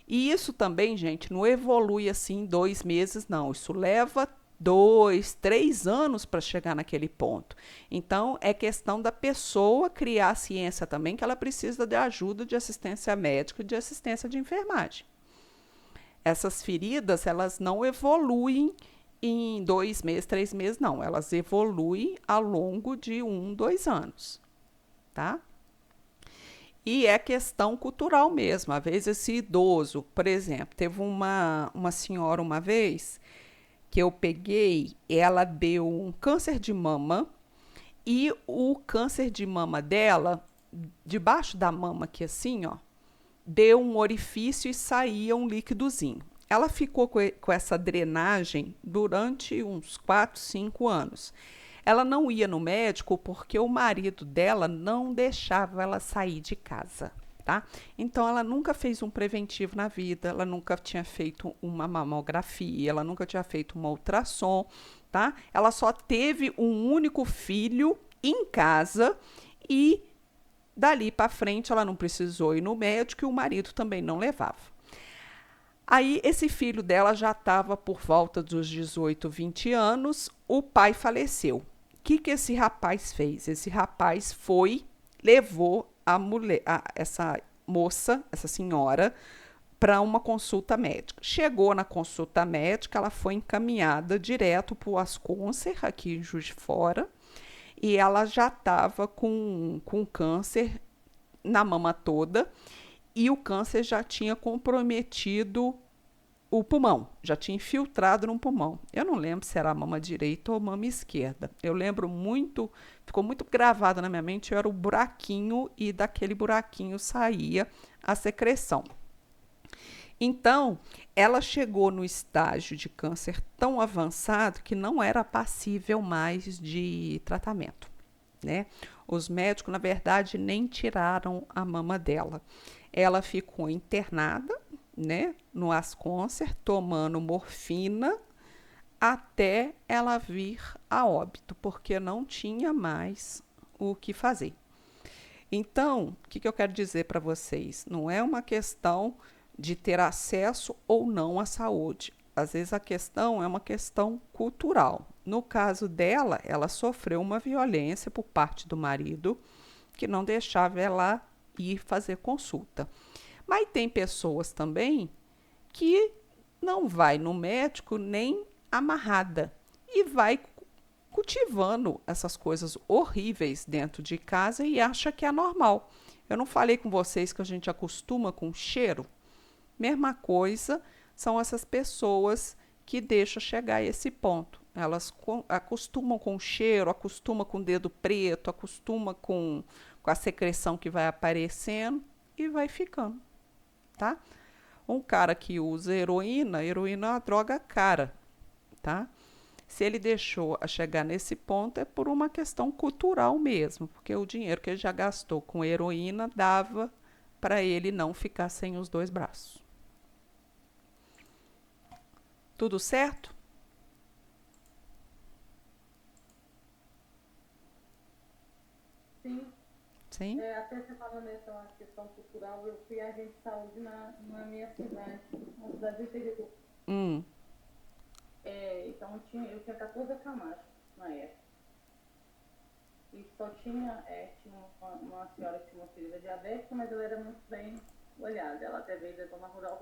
E isso também, gente, não evolui assim em 2 meses, não. Isso leva 2, 3 anos para chegar naquele ponto. Então, é questão da pessoa criar a ciência também, que ela precisa de ajuda de assistência médica e de assistência de enfermagem. Essas feridas, elas não evoluem em 2 meses, 3 meses, não. Elas evoluem ao longo de 1, 2 anos, tá? E é questão cultural mesmo. Às vezes esse idoso, por exemplo, teve uma senhora uma vez que eu peguei, ela deu um câncer de mama e o câncer de mama dela, debaixo da mama aqui assim, ó, deu um orifício e saía um líquidozinho. Ela ficou com essa drenagem durante uns 4, 5 anos. Ela não ia no médico porque o marido dela não deixava ela sair de casa, tá? Então ela nunca fez um preventivo na vida, ela nunca tinha feito uma mamografia, ela nunca tinha feito uma ultrassom, tá? Ela só teve um único filho em casa e dali para frente ela não precisou ir no médico e o marido também não levava. Aí esse filho dela já estava por volta dos 18, 20 anos, o pai faleceu. O que esse rapaz fez? Esse rapaz levou essa moça, essa senhora, para uma consulta médica. Chegou na consulta médica, ela foi encaminhada direto para o Asconcer, aqui em Juiz de Fora, e ela já estava com câncer na mama toda, e o câncer já tinha comprometido o pulmão, já tinha infiltrado no pulmão. Eu não lembro se era a mama direita ou a mama esquerda. Eu lembro muito, ficou muito gravado na minha mente, era o buraquinho e daquele buraquinho saía a secreção. Então, ela chegou no estágio de câncer tão avançado que não era passível mais de tratamento, né? Os médicos, na verdade, nem tiraram a mama dela. Ela ficou internada, né, no Asconcer, tomando morfina até ela vir a óbito, porque não tinha mais o que fazer. Então, o que eu quero dizer para vocês? Não é uma questão de ter acesso ou não à saúde. Às vezes a questão é uma questão cultural. No caso dela, ela sofreu uma violência por parte do marido, que não deixava ela ir fazer consulta. Mas tem pessoas também que não vai no médico nem amarrada e vai cultivando essas coisas horríveis dentro de casa e acha que é normal. Eu não falei com vocês que a gente acostuma com cheiro? Mesma coisa são essas pessoas que deixam chegar a esse ponto. Elas acostumam com o cheiro, acostumam com o dedo preto, acostumam com a secreção que vai aparecendo e vai ficando, tá? Um cara que usa heroína é uma droga cara, tá? Se ele deixou a chegar nesse ponto é por uma questão cultural mesmo, porque o dinheiro que ele já gastou com heroína dava para ele não ficar sem os 2 braços. Tudo certo? Sim. Sim? Até você falando nessa questão cultural, eu fui agente de saúde na minha cidade, na cidade do interior. Então eu tinha 14 acamados na época. E só tinha uma senhora que tinha uma filha diabética, mas ela era muito bem olhada. Ela até veio da zona rural